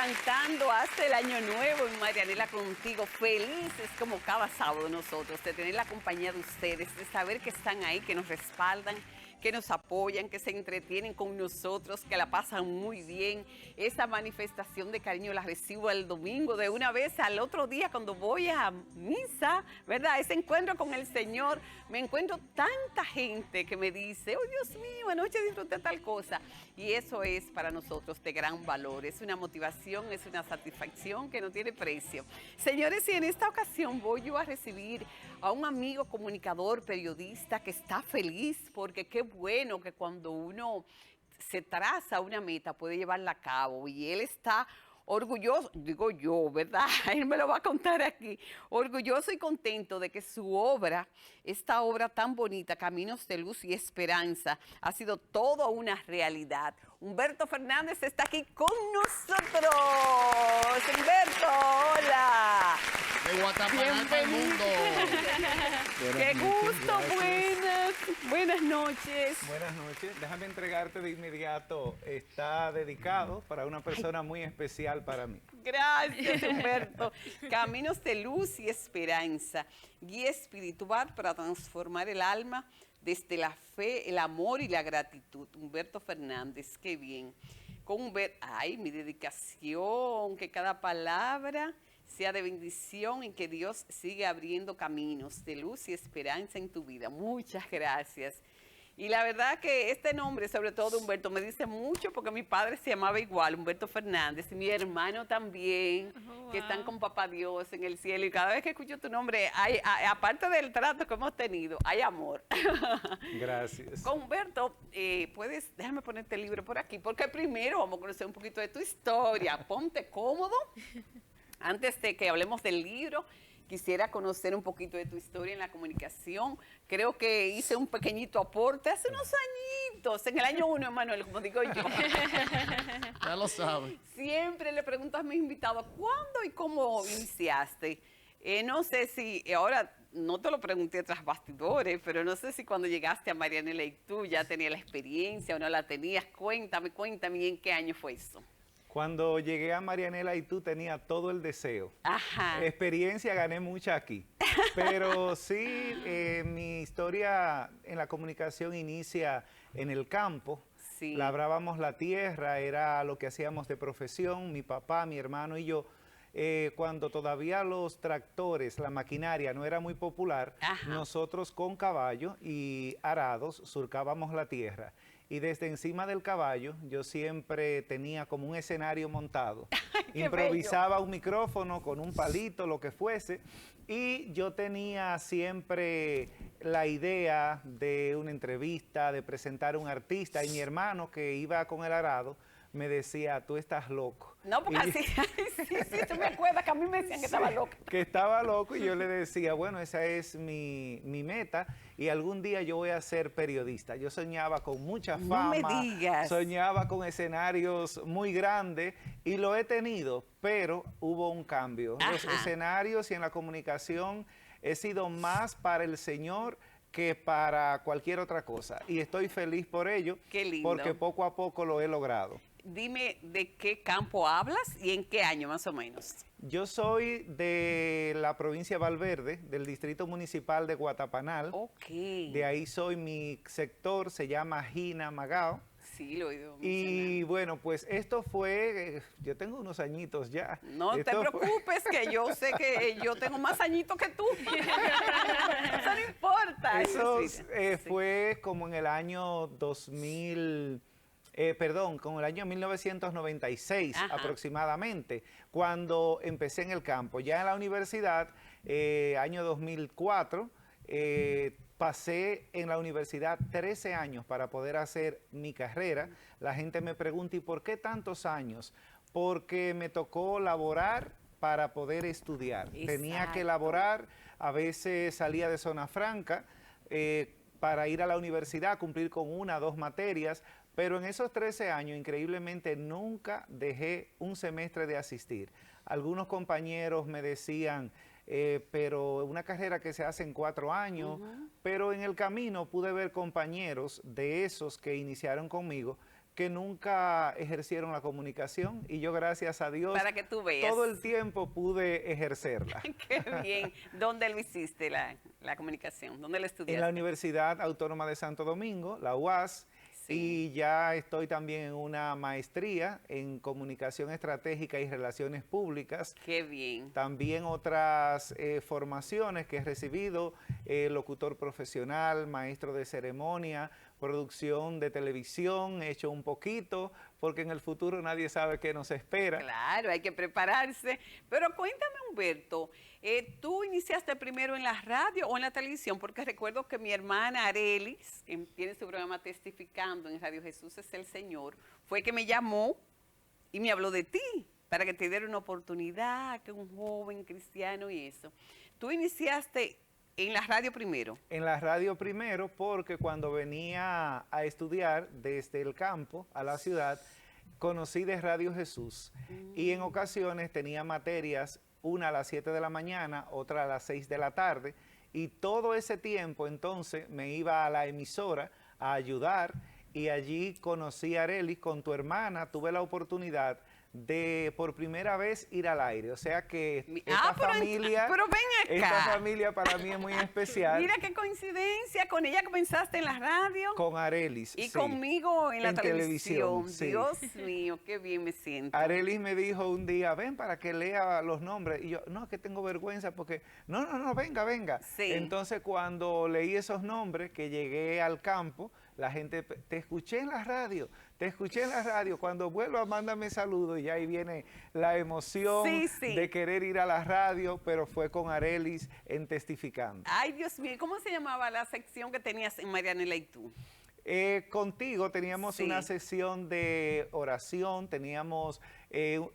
cantando hasta el año nuevo en Marianela contigo, felices como cada sábado nosotros de tener la compañía de ustedes, de saber que están ahí, que nos respaldan, que nos apoyan, que se entretienen con nosotros, que la pasan muy bien. Esa manifestación de cariño la recibo el domingo de una vez al otro día cuando voy a misa, ¿verdad? Ese encuentro con el Señor, me encuentro tanta gente que me dice, oh Dios mío, anoche disfruté tal cosa. Y eso es para nosotros de gran valor, es una motivación, es una satisfacción que no tiene precio. Señores, y en esta ocasión voy yo a recibir a un amigo comunicador, periodista que está feliz porque qué bueno que cuando uno se traza una meta puede llevarla a cabo y él está orgulloso, digo yo, ¿verdad? Él me lo va a contar aquí. Orgulloso y contento de que su obra, esta obra tan bonita, Caminos de Luz y Esperanza, ha sido toda una realidad. Humberto Fernández está aquí con nosotros. Humberto, hola. De Guatapanal para el mundo. Qué gusto, buenas noches. Buenas noches. Déjame entregarte de inmediato. Está dedicado para una persona muy especial para mí. Gracias, Humberto. Caminos de Luz y Esperanza. Guía espiritual para transformar el alma desde la fe, el amor y la gratitud. Humberto Fernández, qué bien. Con Humberto, ay, mi dedicación, que cada palabra sea de bendición y que Dios siga abriendo caminos de luz y esperanza en tu vida. Muchas gracias. Y la verdad que este nombre, sobre todo Humberto, me dice mucho porque mi padre se llamaba igual, Humberto Fernández, y mi hermano también, que están con Papá Dios en el cielo. Y cada vez que escucho tu nombre, aparte del trato que hemos tenido, hay amor. Gracias. Con Humberto, déjame ponerte el libro por aquí, porque primero vamos a conocer un poquito de tu historia. Ponte cómodo. Antes de que hablemos del libro, quisiera conocer un poquito de tu historia en la comunicación. Creo que hice un pequeñito aporte hace unos añitos, en el año 1, Emanuel, como digo yo. Ya lo sabes. Siempre le pregunto a mis invitados, ¿cuándo y cómo iniciaste? No sé si, ahora no te lo pregunté tras bastidores, pero no sé si cuando llegaste a Marianela y tú ya tenías la experiencia o no la tenías. Cuéntame, ¿y en qué año fue eso? Cuando llegué a Marianela y tú tenía todo el deseo. Ajá. Experiencia gané mucha aquí. Pero sí, mi historia en la comunicación inicia en el campo. Sí. Labrábamos la tierra, era lo que hacíamos de profesión, mi papá, mi hermano y yo. Cuando todavía los tractores, la maquinaria no era muy popular, Ajá. nosotros con caballo y arados surcábamos la tierra. Y desde encima del caballo yo siempre tenía como un escenario montado. Ay, improvisaba un micrófono con un palito, lo que fuese. Y yo tenía siempre la idea de una entrevista, de presentar a un artista. Y mi hermano que iba con el arado me decía, tú estás loco. No, porque así, sí, tú me acuerdas que a mí me decían que estaba loca. Que estaba loco y yo le decía, bueno, esa es mi meta y algún día yo voy a ser periodista. Yo soñaba con mucha fama, no me digas. Soñaba con escenarios muy grandes y lo he tenido, pero hubo un cambio. Ajá. Los escenarios y en la comunicación he sido más para el Señor que para cualquier otra cosa. Y estoy feliz por ello. Qué lindo. Porque poco a poco lo he logrado. Dime de qué campo hablas y en qué año más o menos. Yo soy de la provincia de Valverde, del distrito municipal de Guatapanal. Ok. De ahí soy, mi sector se llama Jina Magao. Sí, lo he oído Y bueno, pues esto fue, yo tengo unos añitos ya. No Esto te preocupes, que yo sé que yo tengo más añitos que tú. Eso no importa. Eso sí. fue como en el año 2000... con el año 1996 Ajá. aproximadamente, cuando empecé en el campo. Ya en la universidad, año 2004, pasé en la universidad 13 años para poder hacer mi carrera. La gente me pregunta, ¿y por qué tantos años? Porque me tocó laborar para poder estudiar. Exacto. Tenía que laborar, a veces salía de zona franca, para ir a la universidad, cumplir con 1 o 2 materias, pero en esos 13 años, increíblemente, nunca dejé un semestre de asistir. Algunos compañeros me decían, pero una carrera que se hace en 4 años, pero en el camino pude ver compañeros de esos que iniciaron conmigo, que nunca ejercieron la comunicación y yo, gracias a Dios, Para que tú veas. todo el tiempo pude ejercerla. Qué bien. ¿Dónde lo hiciste, la comunicación? ¿Dónde lo estudiaste? En la Universidad Autónoma de Santo Domingo, la UAS, Sí. y ya estoy también en una maestría en Comunicación Estratégica y Relaciones Públicas. Qué bien. También otras formaciones que he recibido, locutor profesional, maestro de ceremonia, producción de televisión, he hecho un poquito, porque en el futuro nadie sabe qué nos espera. Claro, hay que prepararse. Pero cuéntame, Humberto, ¿tú iniciaste primero en la radio o en la televisión? Porque recuerdo que mi hermana Arelis, que tiene su programa Testificando en Radio Jesús es el Señor, fue que me llamó y me habló de ti, para que te diera una oportunidad, que un joven cristiano y eso. ¿Tú iniciaste en la radio primero? En la radio primero, porque cuando venía a estudiar desde el campo a la ciudad, conocí de Radio Jesús y en ocasiones tenía materias, una a las 7 de la mañana, otra a las 6 de la tarde, y todo ese tiempo entonces me iba a la emisora a ayudar y allí conocí a Arelis con tu hermana, tuve la oportunidad de por primera vez ir al aire, o sea que esta familia, pero ven acá. esta familia para mí es muy especial. Mira qué coincidencia, con ella comenzaste en la radio. Con Arelis, Y sí, conmigo en la televisión. sí. Dios mío, qué bien me siento. Arelis me dijo un día, ven para que lea los nombres. Y yo, no, que tengo vergüenza porque, no, venga. Sí. Entonces cuando leí esos nombres, que llegué al campo, la gente, te escuché en la radio. Cuando vuelva, mándame saludos y ahí viene la emoción Sí. de querer ir a la radio, pero fue con Arelis en Testificando. Ay, Dios mío, ¿cómo se llamaba la sección que tenías en Marianela y tú? Contigo teníamos Sí. una sesión de oración, teníamos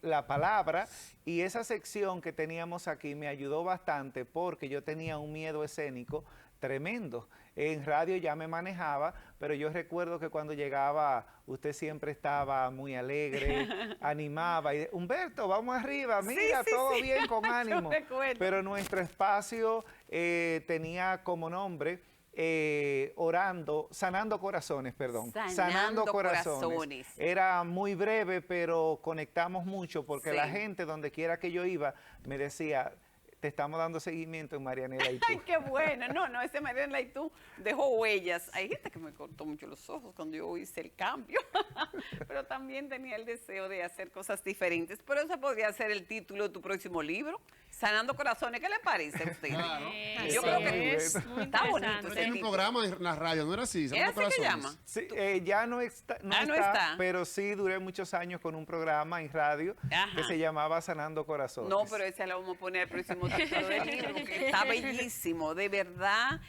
la palabra, y esa sección que teníamos aquí me ayudó bastante porque yo tenía un miedo escénico tremendo. En radio ya me manejaba, pero yo recuerdo que cuando llegaba usted siempre estaba muy alegre, animaba y Humberto, vamos arriba, mira, Sí, todo sí. bien, con Yo ánimo. recuerdo. Pero nuestro espacio tenía como nombre sanando corazones, perdón. Sanando corazones. Era muy breve, pero conectamos mucho porque Sí. la gente, donde quiera que yo iba, me decía, te estamos dando seguimiento en Marianela y tú. Ay, qué bueno. No, ese Marianela y tú dejó huellas. Hay gente que me cortó mucho los ojos cuando yo hice el cambio, pero también tenía el deseo de hacer cosas diferentes. Pero ese podría ser el título de tu próximo libro, Sanando Corazones. ¿Qué le parece a usted? Claro. Yo creo que es muy está bonito interesante. Pero ese tiene un título. programa en la radio, ¿no era así? ¿Es Sanando así que Corazones. llama? Sí, ya no está, no está. pero sí duré muchos años con un programa en radio Ajá. que se llamaba Sanando Corazones. No, pero ese lo vamos a poner al próximo título del libro, porque está bellísimo, de verdad.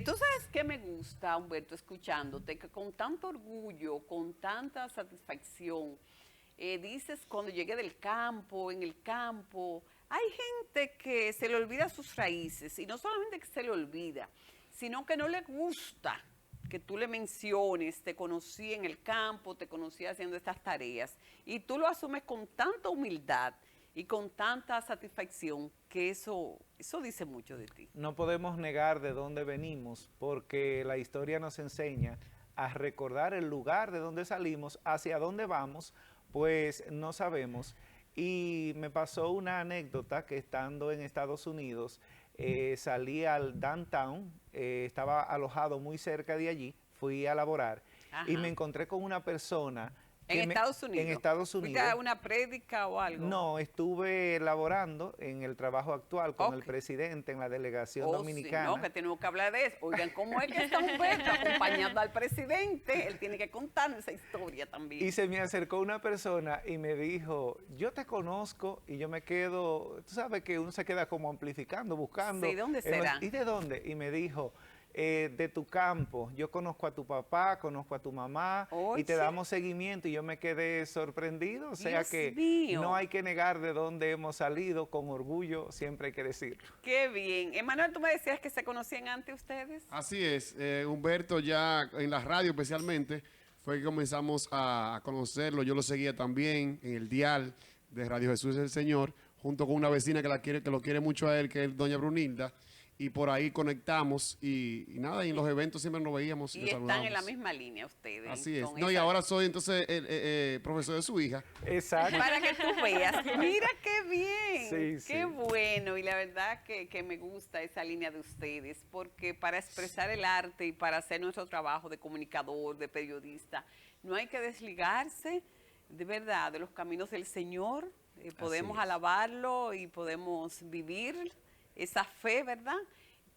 Tú sabes qué me gusta, Humberto, escuchándote, que con tanto orgullo, con tanta satisfacción, dices, cuando llegué del campo, en el campo, hay gente que se le olvida sus raíces, y no solamente que se le olvida, sino que no le gusta que tú le menciones, te conocí en el campo, te conocí haciendo estas tareas, y tú lo asumes con tanta humildad y con tanta satisfacción que eso dice mucho de ti. No podemos negar de dónde venimos porque la historia nos enseña a recordar el lugar de donde salimos, hacia dónde vamos, pues no sabemos. Y me pasó una anécdota que estando en Estados Unidos, salí al downtown, estaba alojado muy cerca de allí, fui a laborar y Ajá. me encontré con una persona. ¿En Estados Unidos? En Estados ¿Fuiste Unidos. a una prédica o algo? No, estuve laborando en el trabajo actual con el Ok. presidente en la delegación Oh, dominicana. Sí, no, que tenemos que hablar de eso. Oigan, ¿cómo es que está Humberto acompañando al presidente? Él tiene que contarnos esa historia también. Y se me acercó una persona y me dijo, yo te conozco, y yo me quedo, tú sabes que uno se queda como amplificando, buscando. Sí, ¿dónde en los- será? ¿Y de dónde? Y me dijo, de tu campo, yo conozco a tu papá, conozco a tu mamá, y te Oye. damos seguimiento, y yo me quedé sorprendido, o sea Dios que mío. no hay que negar de dónde hemos salido, con orgullo siempre hay que decirlo. Qué bien. Emanuel, tú me decías que se conocían antes ustedes. Así es, Humberto ya en la radio especialmente fue que comenzamos a conocerlo. Yo lo seguía también en el dial de Radio Jesús el Señor, junto con una vecina que lo quiere mucho a él, que es doña Brunilda. y por ahí conectamos y nada, y en los eventos siempre nos veíamos y Y nos están saludábamos. en la misma línea ustedes. Así es. con No, y esa- ahora soy entonces el profesor de su hija. Exacto. Para que tú veas, mira qué bien, Sí, qué sí. bueno, y la verdad que me gusta esa línea de ustedes, porque para expresar el arte y para hacer nuestro trabajo de comunicador, de periodista, no hay que desligarse de verdad de los caminos del Señor, podemos es. alabarlo y podemos vivir esa fe, ¿verdad?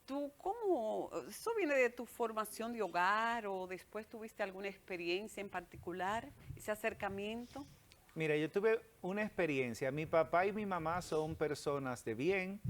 ¿Tú cómo, eso viene de tu formación de hogar o después tuviste alguna experiencia en particular, ese acercamiento? Mira, yo tuve una experiencia. Mi papá y mi mamá son personas de bien,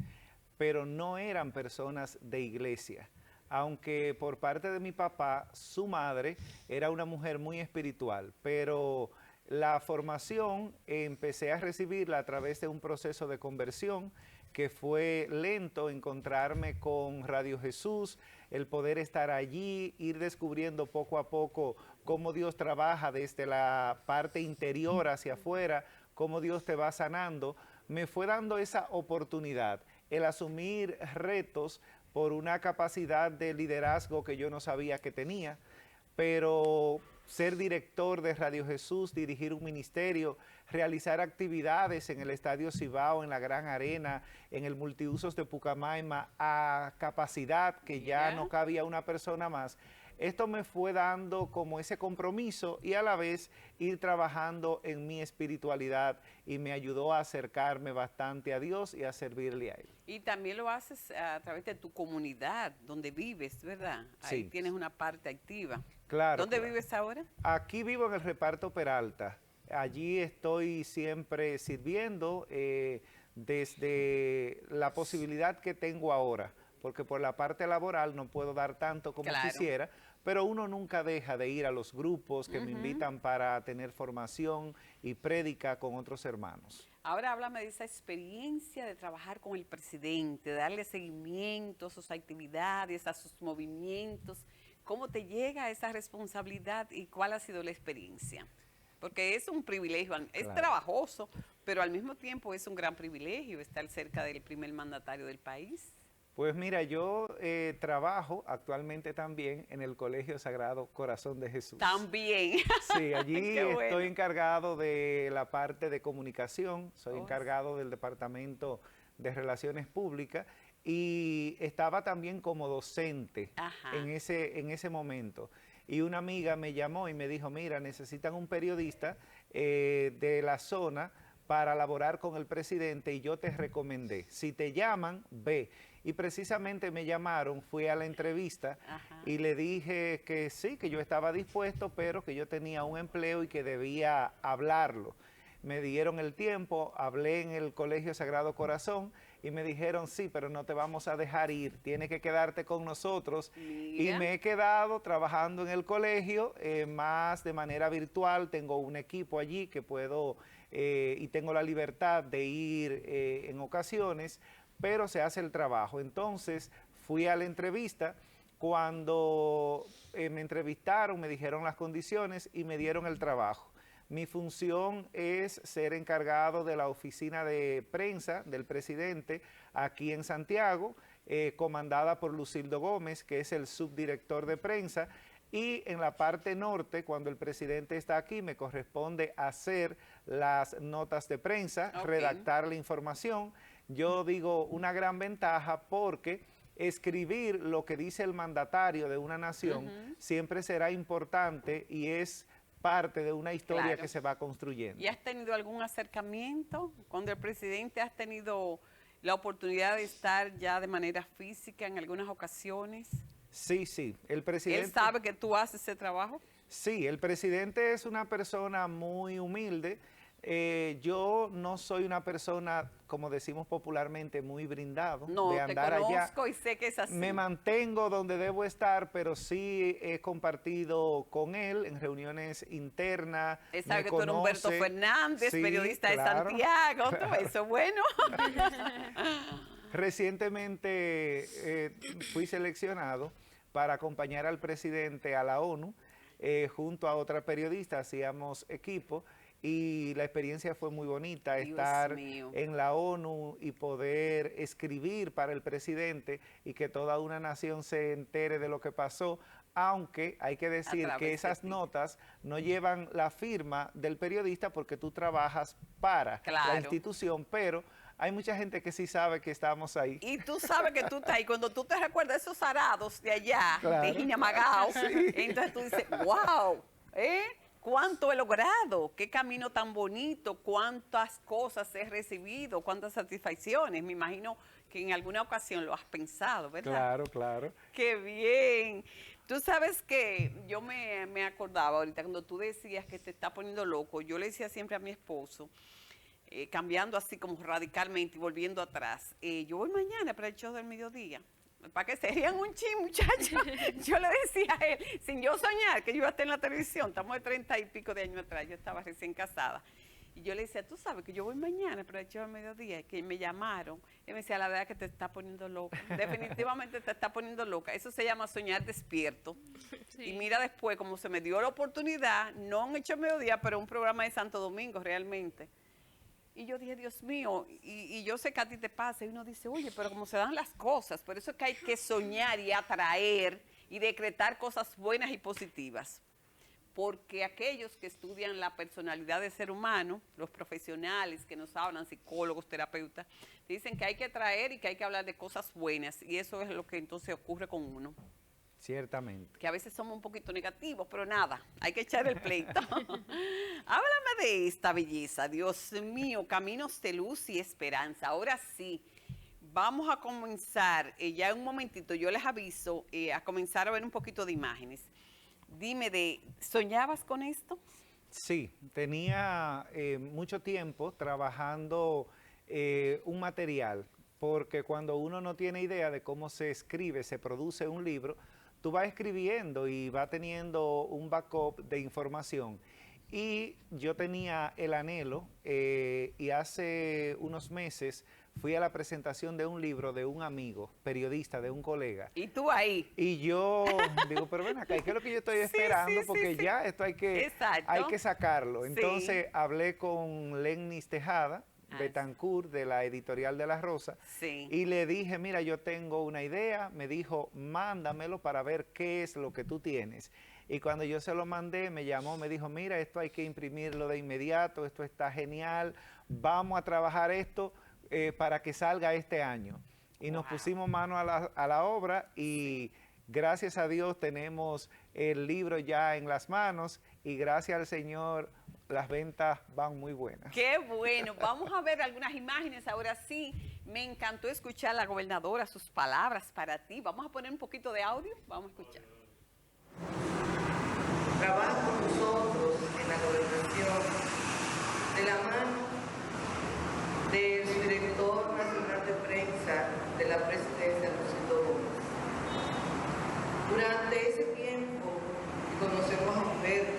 pero no eran personas de iglesia. Aunque por parte de mi papá, su madre era una mujer muy espiritual, pero la formación empecé a recibirla a través de un proceso de conversión que fue lento, encontrarme con Radio Jesús, el poder estar allí, ir descubriendo poco a poco cómo Dios trabaja desde la parte interior hacia afuera, cómo Dios te va sanando, me fue dando esa oportunidad, el asumir retos por una capacidad de liderazgo que yo no sabía que tenía, pero ser director de Radio Jesús, dirigir un ministerio, realizar actividades en el Estadio Cibao, en la Gran Arena, en el Multiusos de Pucamaima, a capacidad que ya no cabía una persona más. Esto me fue dando como ese compromiso y a la vez ir trabajando en mi espiritualidad y me ayudó a acercarme bastante a Dios y a servirle a Él. Y también lo haces a través de tu comunidad, donde vives, ¿verdad? Ahí Sí. tienes una parte activa. Claro. ¿Dónde claro. vives ahora? Aquí vivo en el reparto Peralta. Allí estoy siempre sirviendo desde la posibilidad que tengo ahora, porque por la parte laboral no puedo dar tanto como Claro. quisiera, pero uno nunca deja de ir a los grupos que me invitan para tener formación y prédica con otros hermanos. Ahora háblame de esa experiencia de trabajar con el presidente, de darle seguimiento a sus actividades, a sus movimientos. ¿Cómo te llega esa responsabilidad y cuál ha sido la experiencia? Porque es un privilegio, es Claro. trabajoso, pero al mismo tiempo es un gran privilegio estar cerca del primer mandatario del país. Pues mira, yo trabajo actualmente también en el Colegio Sagrado Corazón de Jesús. También. Sí, allí Qué bueno. estoy encargado de la parte de comunicación, soy Oh, encargado del Departamento de Relaciones Públicas y estaba también como docente Ajá. en ese momento. Y una amiga me llamó y me dijo, mira, necesitan un periodista de la zona para laborar con el presidente y yo te recomendé. Si te llaman, ve. Y precisamente me llamaron, fui a la entrevista Ajá. y le dije que sí, que yo estaba dispuesto, pero que yo tenía un empleo y que debía hablarlo. Me dieron el tiempo, hablé en el Colegio Sagrado Corazón y me dijeron, sí, pero no te vamos a dejar ir, tienes que quedarte con nosotros. Y Mira. me he quedado trabajando en el colegio, más de manera virtual, tengo un equipo allí que puedo y tengo la libertad de ir en ocasiones, pero se hace el trabajo. Entonces fui a la entrevista, cuando me entrevistaron me dijeron las condiciones y me dieron el trabajo. Mi función es ser encargado de la oficina de prensa del presidente aquí en Santiago, comandada por Lucildo Gómez, que es el subdirector de prensa, y en la parte norte, cuando el presidente está aquí, me corresponde hacer las notas de prensa, Ok. redactar la información. Yo digo una gran ventaja porque escribir lo que dice el mandatario de una nación siempre será importante y es parte de una historia Claro. que se va construyendo. ¿Y has tenido algún acercamiento con el presidente? ¿Has tenido la oportunidad de estar ya de manera física en algunas ocasiones? Sí, sí, el presidente... ¿Él sabe que tú haces ese trabajo? Sí, el presidente es una persona muy humilde. Yo no soy una persona, como decimos popularmente, muy brindado No, de te andar allá. conozco y sé que es así. Me mantengo donde debo estar, pero sí he compartido con él en reuniones internas. Él sabe me que tú eres Humberto conoce. Fernández, Sí, periodista claro. de Santiago, todo eso, bueno. Recientemente fui seleccionado para acompañar al presidente a la ONU, junto a otra periodista, hacíamos equipo, y la experiencia fue muy bonita, Dios estar mío. en la ONU y poder escribir para el presidente y que toda una nación se entere de lo que pasó, aunque hay que decir través que de esas ti. notas no llevan la firma del periodista porque tú trabajas para la Claro. institución, pero hay mucha gente que sí sabe que estamos ahí. Y tú sabes que tú estás ahí, cuando tú te recuerdas de esos arados de allá, de Claro. Jinamagao, entonces tú dices, wow, ¿cuánto he logrado? ¿Qué camino tan bonito? ¿Cuántas cosas he recibido? ¿Cuántas satisfacciones? Me imagino que en alguna ocasión lo has pensado, ¿verdad? Claro, claro. ¡Qué bien! Tú sabes que yo me acordaba ahorita cuando tú decías que te está poniendo loco, yo le decía siempre a mi esposo, cambiando así como radicalmente y volviendo atrás, yo voy mañana para el show del mediodía. Para que se rían un chin, muchachos. Yo le decía a él, sin yo soñar que yo iba a estar en la televisión, estamos de 30 y pico de años atrás, yo estaba recién casada. Y yo le decía, tú sabes que yo voy mañana para el show del mediodía, que me llamaron. Y me decía, la verdad que te está poniendo loca. Definitivamente te está poniendo loca. Eso se llama soñar despierto. Sí. Y mira después cómo se me dio la oportunidad, no en el show del mediodía, pero un programa de Santo Domingo realmente. Y yo dije, Dios mío, y yo sé que a ti te pasa, y uno dice, oye, pero cómo se dan las cosas, por eso es que hay que soñar y atraer y decretar cosas buenas y positivas. Porque aquellos que estudian la personalidad del ser humano, los profesionales que nos hablan, psicólogos, terapeutas, dicen que hay que atraer y que hay que hablar de cosas buenas, y eso es lo que entonces ocurre con uno. Ciertamente. Que a veces somos un poquito negativos, pero nada, hay que echar el pleito. Háblame de esta belleza, Dios mío, caminos de luz y esperanza. Ahora sí, vamos a comenzar, ya en un momentito, yo les aviso, a comenzar a ver un poquito de imágenes. Dime, ¿soñabas con esto? Sí, tenía mucho tiempo trabajando un material, porque cuando uno no tiene idea de cómo se escribe, se produce un libro, tú vas escribiendo y vas teniendo un backup de información. Y yo tenía el anhelo y hace unos meses fui a la presentación de un libro de un amigo, periodista, de un colega. Y tú ahí. Y yo digo, pero ven acá, ¿qué es lo que yo estoy esperando? sí, Porque sí. ya esto hay Exacto. que sacarlo. Sí. Entonces hablé con Lennis Tejada, Ah, Betancourt, de la editorial de La Rosa, Sí. y le dije, mira, yo tengo una idea. Me dijo, mándamelo para ver qué es lo que tú tienes. Y cuando yo se lo mandé, me llamó, me dijo, mira, esto hay que imprimirlo de inmediato, esto está genial, vamos a trabajar esto para que salga este año. Y nos Wow. pusimos mano a la obra y gracias a Dios tenemos el libro ya en las manos y gracias al Señor las ventas van muy buenas. Qué bueno. Vamos a ver algunas imágenes. Ahora sí, me encantó escuchar a la gobernadora, sus palabras para ti. Vamos a poner un poquito de audio. Vamos a escuchar. Trabaja con nosotros en la gobernación de la mano del subdirector nacional de prensa de la presidencia, Luisito Gómez. Durante ese tiempo que conocemos a Humberto,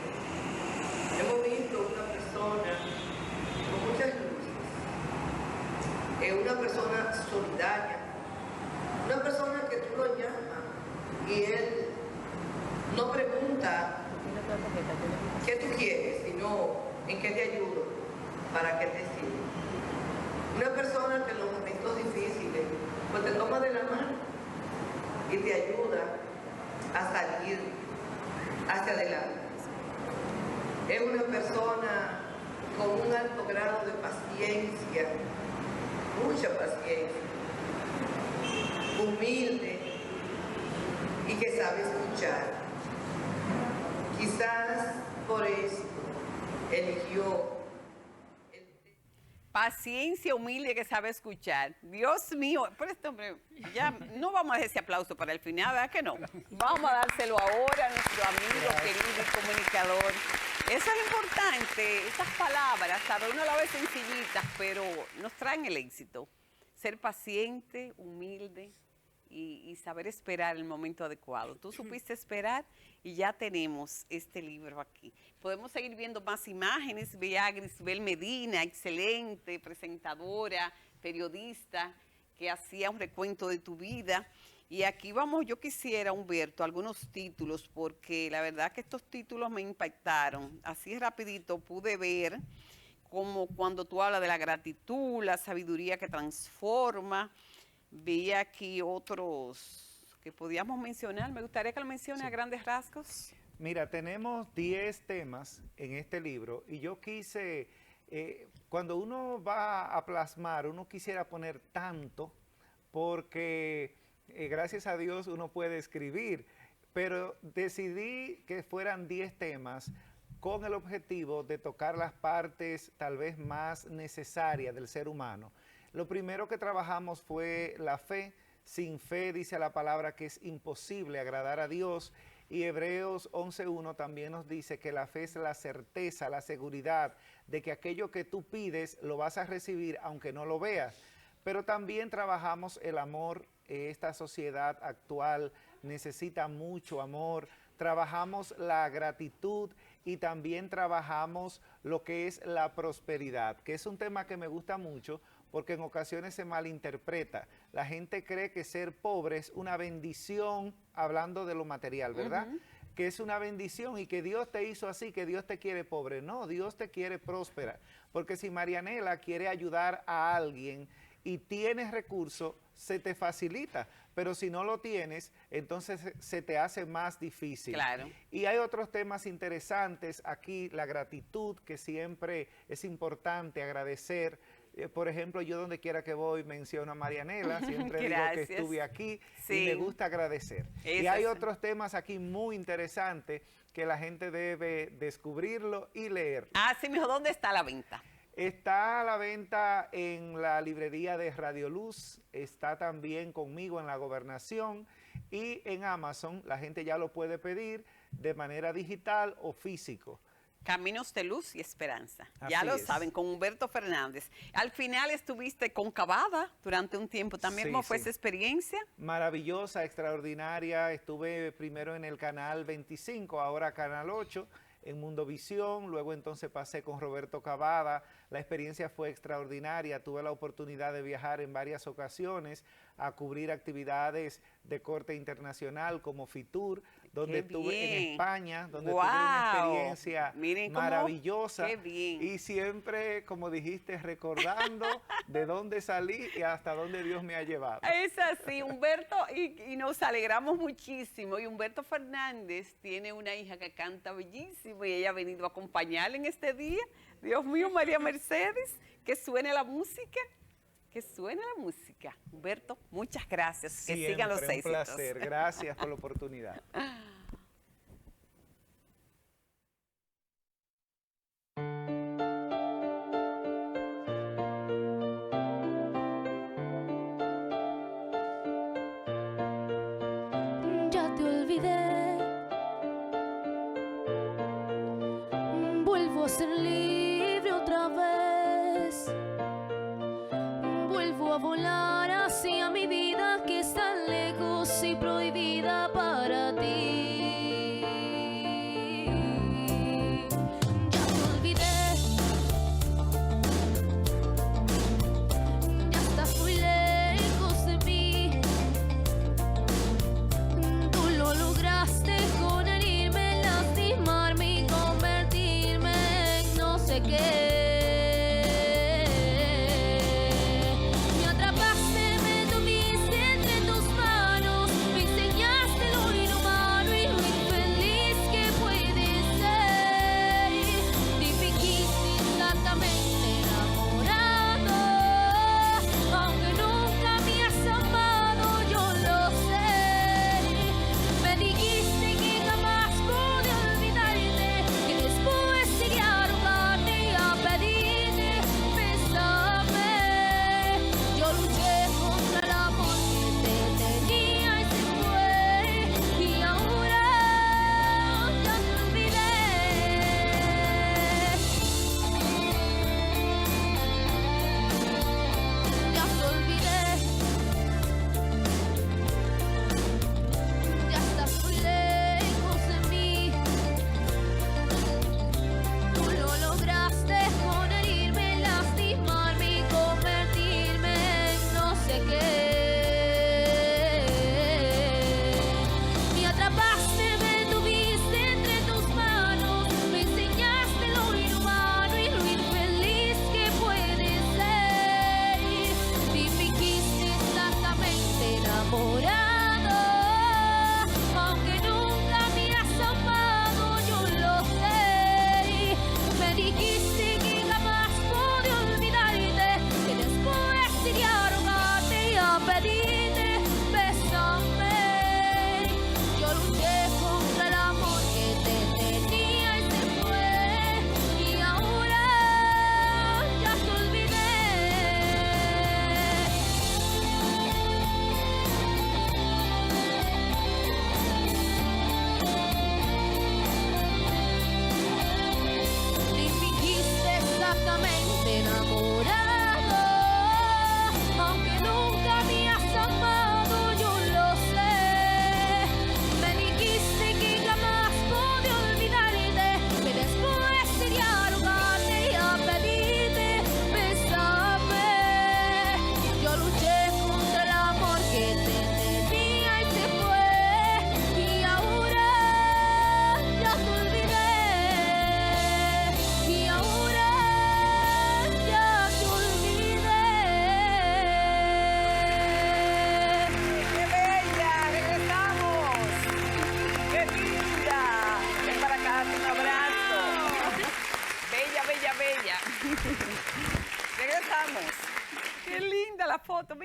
hemos visto una persona con muchas luces, una persona solidaria, una persona que tú lo llamas y él no pregunta qué tú quieres, sino en qué te ayudo, para qué te sirve. Una persona que en los momentos difíciles pues te toma de la mano y te ayuda a salir hacia adelante. Es una persona con un alto grado de paciencia, mucha paciencia, humilde y que sabe escuchar. Quizás por eso eligió Paciencia humilde que sabe escuchar. Dios mío, pero este hombre, ya no vamos a hacer ese aplauso para el final, ¿verdad que no? Vamos a dárselo ahora a nuestro amigo querido y comunicador. Eso es importante, esas palabras, ¿sabes? Uno la ve sencillitas, pero nos traen el éxito. Ser paciente, humilde y saber esperar el momento adecuado. Tú supiste esperar y ya tenemos este libro aquí. Podemos seguir viendo más imágenes. Ve a Grisbel Medina, excelente presentadora, periodista, que hacía un recuento de tu vida. Y aquí vamos, yo quisiera, Humberto, algunos títulos, porque la verdad que estos títulos me impactaron. Así rapidito pude ver como cuando tú hablas de la gratitud, la sabiduría que transforma. Vi aquí otros que podíamos mencionar. Me gustaría que lo mencione a grandes rasgos. Mira, tenemos 10 temas en este libro y yo quise, cuando uno va a plasmar, uno quisiera poner tanto porque gracias a Dios uno puede escribir, pero decidí que fueran 10 temas con el objetivo de tocar las partes tal vez más necesarias del ser humano. Lo primero que trabajamos fue la fe. Sin fe, dice la palabra, que es imposible agradar a Dios. Y Hebreos 11:1 también nos dice que la fe es la certeza, la seguridad de que aquello que tú pides lo vas a recibir aunque no lo veas. Pero también trabajamos el amor. Esta sociedad actual necesita mucho amor. Trabajamos la gratitud y también trabajamos lo que es la prosperidad, que es un tema que me gusta mucho porque en ocasiones se malinterpreta. La gente cree que ser pobre es una bendición, hablando de lo material, ¿verdad? Que es una bendición y que Dios te hizo así, que Dios te quiere pobre. No, Dios te quiere próspera. Porque si Marianela quiere ayudar a alguien y tienes recursos, se te facilita. Pero si no lo tienes, entonces se te hace más difícil. Claro. Y hay otros temas interesantes aquí, la gratitud, que siempre es importante agradecer. Por ejemplo, yo donde quiera que voy menciono a Marianela, siempre digo que estuve aquí y me gusta agradecer. Y hay otros temas aquí muy interesantes que la gente debe descubrirlo y leer. Ah, sí, mijo, ¿dónde está la venta? Está a la venta en la librería de Radio Luz, está también conmigo en la Gobernación y en Amazon. La gente ya lo puede pedir de manera digital o físico. Caminos de Luz y Esperanza. Así Ya lo es. saben, con Humberto Fernández. Al final estuviste con Cavada durante un tiempo también. Sí, ¿Cómo fue sí. esa experiencia? Maravillosa, extraordinaria. Estuve primero en el canal 25, ahora canal 8, en Mundovisión. Luego entonces pasé con Roberto Cavada. La experiencia fue extraordinaria. Tuve la oportunidad de viajar en varias ocasiones a cubrir actividades de corte internacional como FITUR, donde estuve en España, donde tuve una experiencia maravillosa. Qué bien. Y siempre, como dijiste, recordando de dónde salí y hasta dónde Dios me ha llevado. Es así, Humberto, y nos alegramos muchísimo. Y Humberto Fernández tiene una hija que canta bellísimo y ella ha venido a acompañarle en este día. Dios mío, María Mercedes, que suene la música. Que suene la música. Humberto, muchas gracias. Que Siempre, sigan los éxitos. un placer. Gracias por la oportunidad. Ya te olvidé, vuelvo a ser libre otra vez, vuelvo a volar hacia mi vida que está lejos y prohibida para ti. Ya te olvidé, ya estás muy lejos de mí. Tú lo lograste con herirme, lastimarme y convertirme en no sé qué. Me atrapaste, me tuviste entre tus manos, me enseñaste lo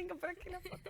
Venga por aquí la foto.